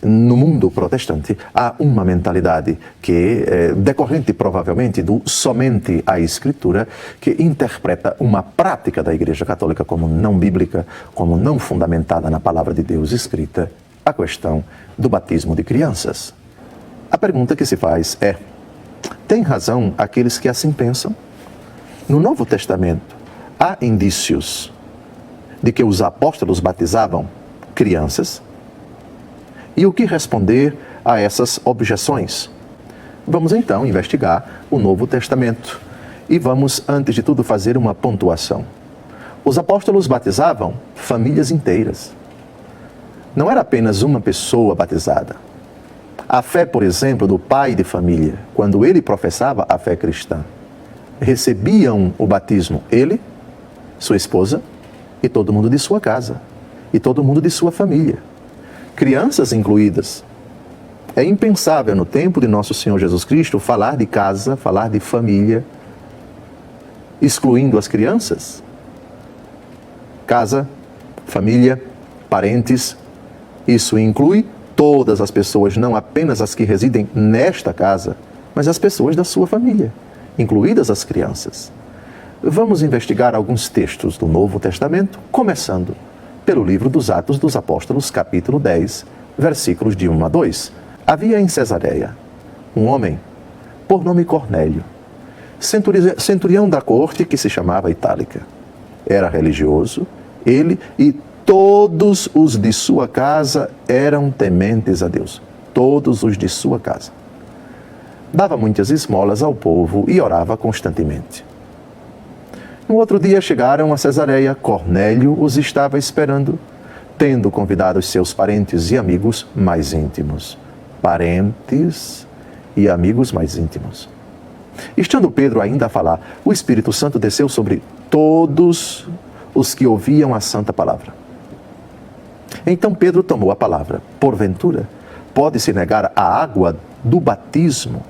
No mundo protestante, há uma mentalidade que é decorrente provavelmente do somente a Escritura, que interpreta uma prática da Igreja Católica como não bíblica, como não fundamentada na palavra de Deus escrita, a questão do batismo de crianças. A pergunta que se faz é: tem razão aqueles que assim pensam? No Novo Testamento, há indícios de que os apóstolos batizavam crianças? E o que responder a essas objeções? Vamos então investigar o Novo Testamento e vamos, antes de tudo, fazer uma pontuação. Os apóstolos batizavam famílias inteiras. Não era apenas uma pessoa batizada. A fé, por exemplo, do pai de família, quando ele professava a fé cristã, recebiam o batismo ele, sua esposa e todo mundo de sua casa, e todo mundo de sua família. Crianças incluídas. É impensável no tempo de nosso Senhor Jesus Cristo falar de casa, falar de família, excluindo as crianças. Casa, família, parentes, isso inclui todas as pessoas, não apenas as que residem nesta casa, mas as pessoas da sua família, incluídas as crianças. Vamos investigar alguns textos do Novo Testamento, começando pelo livro dos Atos dos Apóstolos, capítulo 10, versículos de 1 a 2. Havia em Cesareia um homem, por nome Cornélio, centurião da corte que se chamava Itálica. Era religioso, ele e todos os de sua casa eram tementes a Deus. Todos os de sua casa. Dava muitas esmolas ao povo e orava constantemente. No outro dia chegaram a Cesareia. Cornélio os estava esperando, tendo convidado os seus parentes e amigos mais íntimos. Parentes e amigos mais íntimos. Estando Pedro ainda a falar, o Espírito Santo desceu sobre todos os que ouviam a santa palavra. Então Pedro tomou a palavra. Porventura, pode-se negar a água do batismo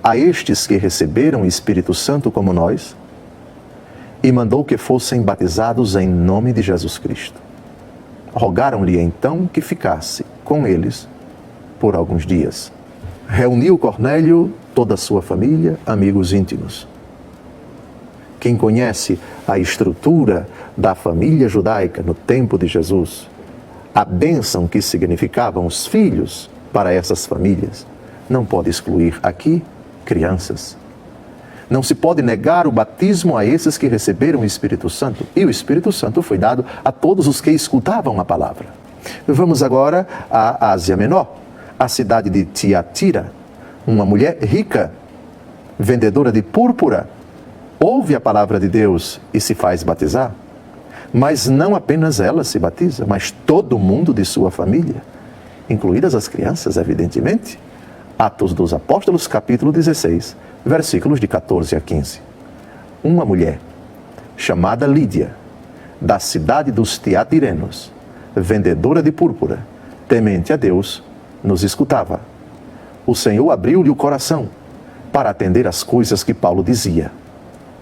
a estes que receberam o Espírito Santo como nós? E mandou que fossem batizados em nome de Jesus Cristo. Rogaram-lhe então que ficasse com eles por alguns dias. Reuniu Cornélio toda a sua família, amigos íntimos. Quem conhece a estrutura da família judaica no tempo de Jesus, a bênção que significavam os filhos para essas famílias, não pode excluir aqui crianças. Não se pode negar o batismo a esses que receberam o Espírito Santo. E o Espírito Santo foi dado a todos os que escutavam a palavra. Vamos agora à Ásia Menor, a cidade de Tiatira. Uma mulher rica, vendedora de púrpura, ouve a palavra de Deus e se faz batizar. Mas não apenas ela se batiza, mas todo mundo de sua família, incluídas as crianças, evidentemente. Atos dos Apóstolos, capítulo 16, versículos de 14 a 15. Uma mulher chamada Lídia, da cidade dos Tiatirenos, vendedora de púrpura, temente a Deus, nos escutava. O Senhor abriu-lhe o coração para atender às coisas que Paulo dizia.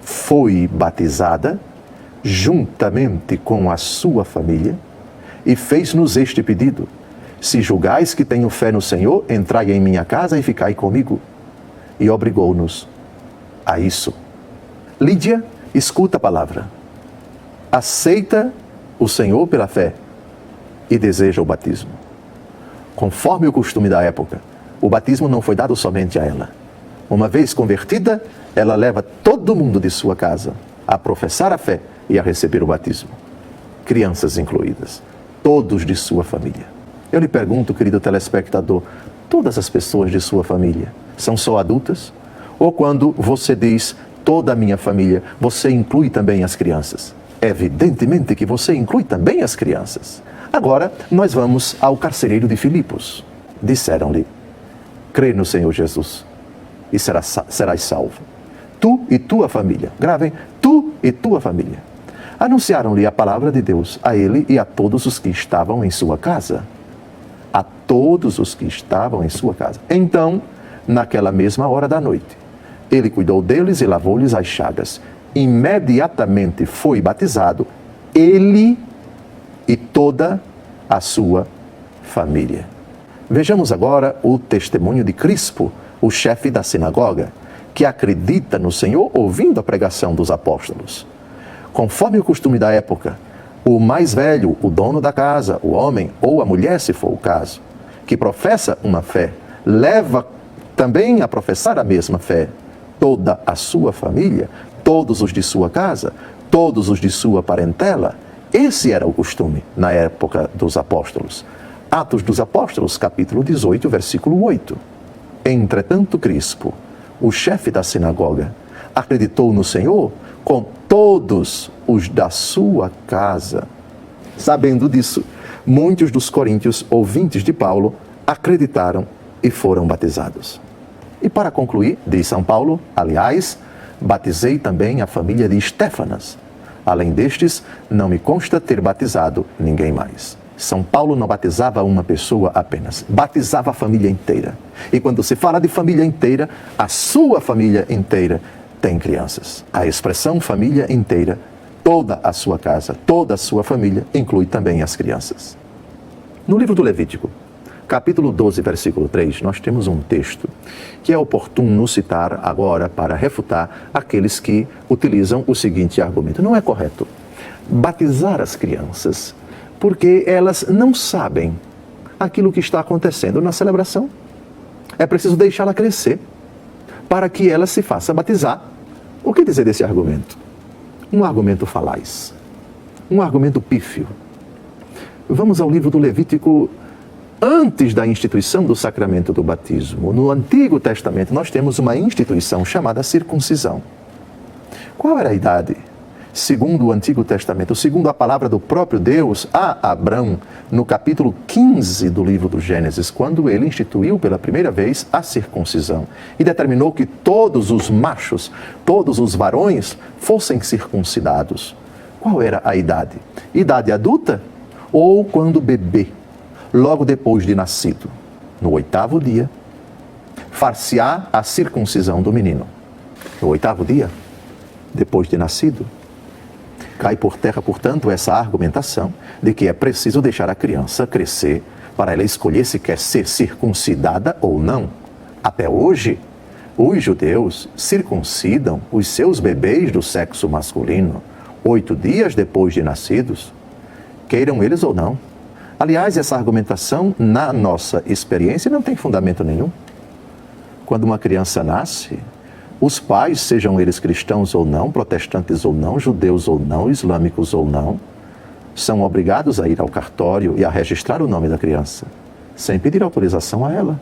Foi batizada juntamente com a sua família e fez-nos este pedido: se julgais que tenho fé no Senhor, entrai em minha casa e ficai comigo. E obrigou-nos a isso. Lídia escuta a palavra, aceita o Senhor pela fé e deseja o batismo. Conforme o costume da época, o batismo não foi dado somente a ela. Uma vez convertida, ela leva todo mundo de sua casa a professar a fé e a receber o batismo. Crianças incluídas, todos de sua família. Eu lhe pergunto, querido telespectador, todas as pessoas de sua família são só adultas? Ou quando você diz toda a minha família, você inclui também as crianças? Evidentemente que você inclui também as crianças. Agora, nós vamos ao carcereiro de Filipos. Disseram-lhe: crê no Senhor Jesus e serás salvo. Tu e tua família. Gravem, tu e tua família. Anunciaram-lhe a palavra de Deus a ele e a todos os que estavam em sua casa. A todos os que estavam em sua casa. Então, naquela mesma hora da noite, ele cuidou deles e lavou-lhes as chagas. Imediatamente foi batizado, ele e toda a sua família. Vejamos agora o testemunho de Crispo, o chefe da sinagoga, que acredita no Senhor ouvindo a pregação dos apóstolos. Conforme o costume da época, o mais velho, o dono da casa, o homem ou a mulher, se for o caso, que professa uma fé, leva também a professar a mesma fé toda a sua família, todos os de sua casa, todos os de sua parentela. Esse era o costume na época dos apóstolos. Atos dos Apóstolos, capítulo 18, versículo 8. Entretanto, Crispo, o chefe da sinagoga, acreditou no Senhor com todos os da sua casa. Sabendo disso, muitos dos coríntios, ouvintes de Paulo, acreditaram e foram batizados. E para concluir, diz São Paulo, aliás, batizei também a família de Estéfanas. Além destes, não me consta ter batizado ninguém mais. São Paulo não batizava uma pessoa apenas, batizava a família inteira. E quando se fala de família inteira, a sua família inteira tem crianças. A expressão família inteira, toda a sua casa, toda a sua família, inclui também as crianças. No livro do Levítico, capítulo 12, versículo 3, nós temos um texto que é oportuno citar agora para refutar aqueles que utilizam o seguinte argumento. Não é correto batizar as crianças porque elas não sabem aquilo que está acontecendo na celebração. É preciso deixá-la crescer para que ela se faça batizar. O que dizer desse argumento? Um argumento falaz, um argumento pífio. Vamos ao livro do Levítico. Antes da instituição do sacramento do batismo, no Antigo Testamento, nós temos uma instituição chamada circuncisão. Qual era a idade? Segundo o Antigo Testamento, segundo a palavra do próprio Deus a Abrão, no capítulo 15 do livro do Gênesis, quando ele instituiu pela primeira vez a circuncisão e determinou que todos os machos, todos os varões fossem circuncidados. Qual era a idade? Idade adulta ou quando bebê? Logo depois de nascido, no 8º dia, far-se-á a circuncisão do menino. No 8º dia, depois de nascido, cai por terra, portanto, essa argumentação de que é preciso deixar a criança crescer para ela escolher se quer ser circuncidada ou não. Até hoje, os judeus circuncidam os seus bebês do sexo masculino 8 dias depois de nascidos, queiram eles ou não. Aliás, essa argumentação, na nossa experiência, não tem fundamento nenhum. Quando uma criança nasce, os pais, sejam eles cristãos ou não, protestantes ou não, judeus ou não, islâmicos ou não, são obrigados a ir ao cartório e a registrar o nome da criança, sem pedir autorização a ela.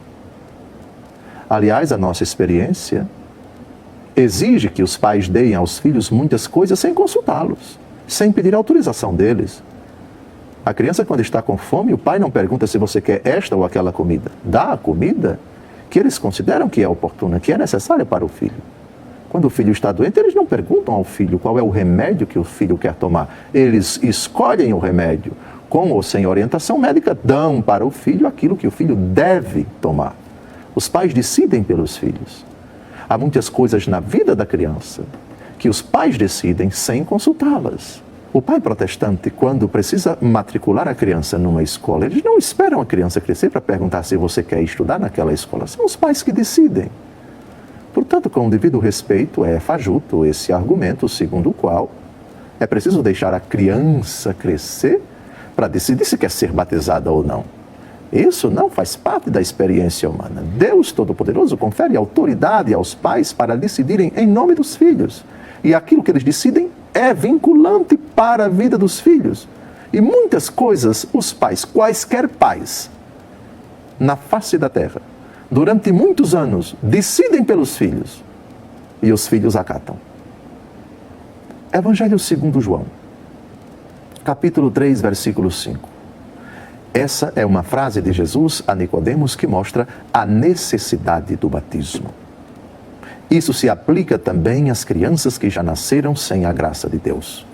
Aliás, a nossa experiência exige que os pais deem aos filhos muitas coisas sem consultá-los, sem pedir autorização deles. A criança, quando está com fome, o pai não pergunta se você quer esta ou aquela comida. Dá a comida que eles consideram que é oportuna, que é necessária para o filho. Quando o filho está doente, eles não perguntam ao filho qual é o remédio que o filho quer tomar. Eles escolhem o remédio. Com ou sem orientação médica, dão para o filho aquilo que o filho deve tomar. Os pais decidem pelos filhos. Há muitas coisas na vida da criança que os pais decidem sem consultá-las. O pai protestante, quando precisa matricular a criança numa escola, eles não esperam a criança crescer para perguntar se você quer estudar naquela escola. São os pais que decidem. Portanto, com o devido respeito, é fajuto esse argumento segundo o qual é preciso deixar a criança crescer para decidir se quer ser batizada ou não. Isso não faz parte da experiência humana. Deus Todo-Poderoso confere autoridade aos pais para decidirem em nome dos filhos. E aquilo que eles decidem é vinculante para a vida dos filhos. E muitas coisas os pais, quaisquer pais, na face da terra, durante muitos anos, decidem pelos filhos. E os filhos acatam. Evangelho segundo João, capítulo 3, versículo 5. Essa é uma frase de Jesus a Nicodemos que mostra a necessidade do batismo. Isso se aplica também às crianças que já nasceram sem a graça de Deus.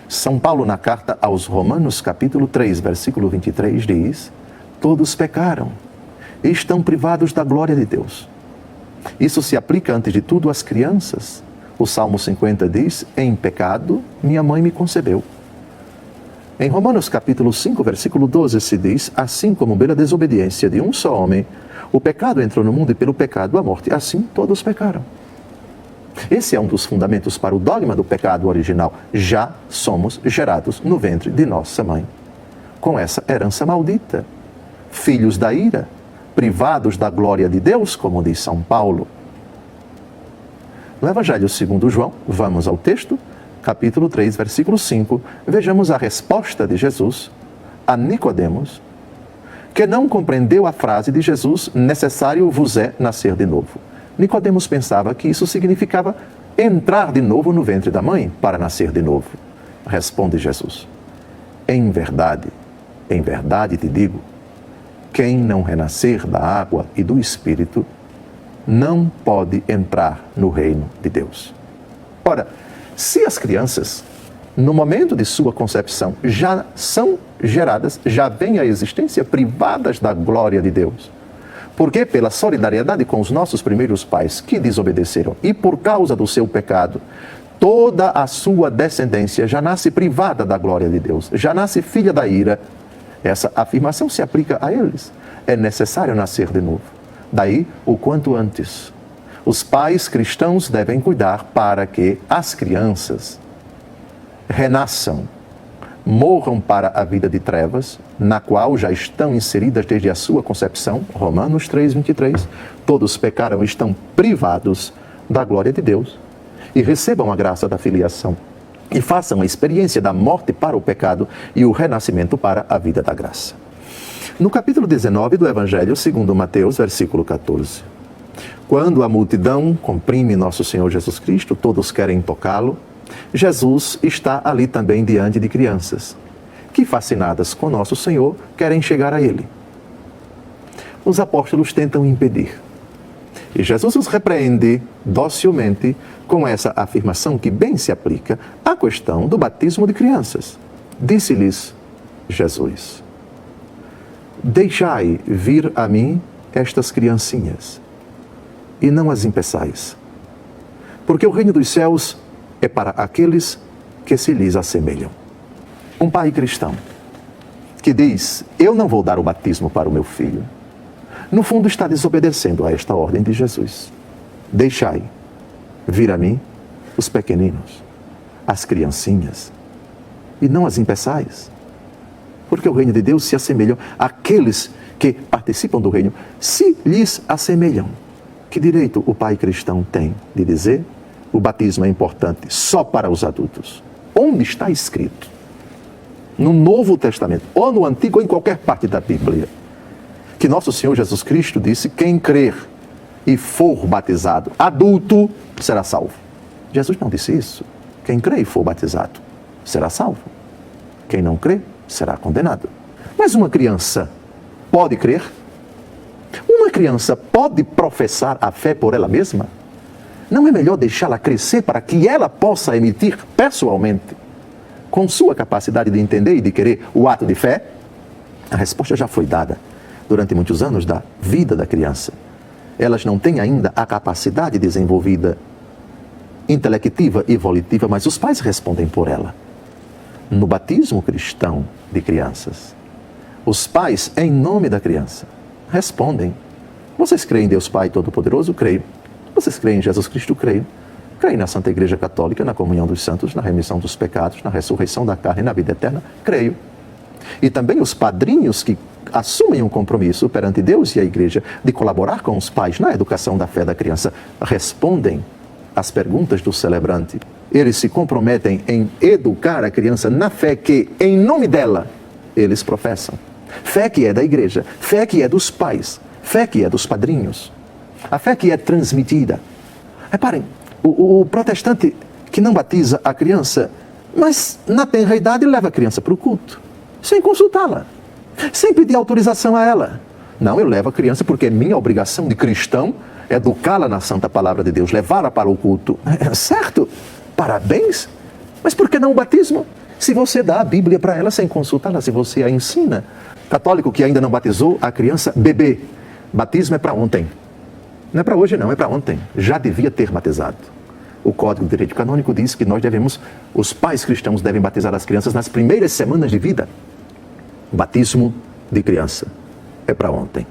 São Paulo, na carta aos Romanos, capítulo 3, versículo 23, diz: todos pecaram e estão privados da glória de Deus. Isso se aplica, antes de tudo, às crianças. O Salmo 50 diz: em pecado minha mãe me concebeu. Em Romanos capítulo 5, versículo 12, se diz: assim como pela desobediência de um só homem, o pecado entrou no mundo e pelo pecado a morte, assim todos pecaram. Esse é um dos fundamentos para o dogma do pecado original. Já somos gerados no ventre de nossa mãe com essa herança maldita, filhos da ira, privados da glória de Deus, como diz São Paulo. No Evangelho segundo João, vamos ao texto, capítulo 3, versículo 5, vejamos a resposta de Jesus a Nicodemos, que não compreendeu a frase de Jesus: necessário vos é nascer de novo. Nicodemos pensava que isso significava entrar de novo no ventre da mãe para nascer de novo. Responde Jesus: em verdade te digo, quem não renascer da água e do Espírito não pode entrar no reino de Deus. Ora, se as crianças, no momento de sua concepção, já são geradas, já vêm à existência privadas da glória de Deus, porque pela solidariedade com os nossos primeiros pais que desobedeceram e por causa do seu pecado, toda a sua descendência já nasce privada da glória de Deus, já nasce filha da ira. Essa afirmação se aplica a eles. É necessário nascer de novo. Daí, o quanto antes. Os pais cristãos devem cuidar para que as crianças renasçam, morram para a vida de trevas, na qual já estão inseridas desde a sua concepção. Romanos 3:23. Todos pecaram e estão privados da glória de Deus, e recebam a graça da filiação, e façam a experiência da morte para o pecado e o renascimento para a vida da graça. No capítulo 19 do Evangelho segundo Mateus, versículo 14. Quando a multidão comprime nosso Senhor Jesus Cristo, todos querem tocá-lo, Jesus está ali também diante de crianças, que, fascinadas com nosso Senhor, querem chegar a Ele. Os apóstolos tentam impedir. E Jesus os repreende docilmente com essa afirmação que bem se aplica à questão do batismo de crianças. Disse-lhes Jesus: deixai vir a mim estas criancinhas, e não as impeçais, porque o reino dos céus é para aqueles que se lhes assemelham. Um pai cristão que diz: eu não vou dar o batismo para o meu filho, no fundo está desobedecendo a esta ordem de Jesus. Deixai vir a mim os pequeninos, as criancinhas, e não as impeçais, porque o reino de Deus se assemelham àqueles que participam do reino, se lhes assemelham. Que direito o pai cristão tem de dizer: o batismo é importante só para os adultos? Onde está escrito, no Novo Testamento, ou no Antigo, ou em qualquer parte da Bíblia, que nosso Senhor Jesus Cristo disse: quem crer e for batizado adulto será salvo? Jesus não disse isso. Quem crê e for batizado será salvo. Quem não crê será condenado. Mas uma criança pode crer? Uma criança pode professar a fé por ela mesma? Não é melhor deixá-la crescer para que ela possa emitir pessoalmente, com sua capacidade de entender e de querer, o ato de fé? A resposta já foi dada durante muitos anos da vida da criança. Elas não têm ainda a capacidade desenvolvida intelectiva e volitiva, mas os pais respondem por ela. No batismo cristão de crianças, os pais, em nome da criança, respondem: vocês creem em Deus Pai Todo-Poderoso? Creio. Vocês creem em Jesus Cristo? Creio. Creem na Santa Igreja Católica, na comunhão dos santos, na remissão dos pecados, na ressurreição da carne e na vida eterna? Creio. E também os padrinhos que assumem um compromisso perante Deus e a Igreja de colaborar com os pais na educação da fé da criança respondem às perguntas do celebrante. Eles se comprometem em educar a criança na fé que, em nome dela, eles professam. Fé que é da Igreja, fé que é dos pais, fé que é dos padrinhos, a fé que é transmitida. Reparem, o protestante que não batiza a criança, mas na tenra idade leva a criança para o culto, sem consultá-la, sem pedir autorização a ela. Não, eu levo a criança porque é minha obrigação de cristão educá-la na santa palavra de Deus, levá-la para o culto. Certo, parabéns, mas por que não o batismo? Se você dá a Bíblia para ela sem consultá-la, se você a ensina. Católico que ainda não batizou a criança, bebê, batismo é para ontem. Não é para hoje não, é para ontem. Já devia ter batizado. O Código de Direito Canônico diz que os pais cristãos devem batizar as crianças nas primeiras semanas de vida. O batismo de criança é para ontem.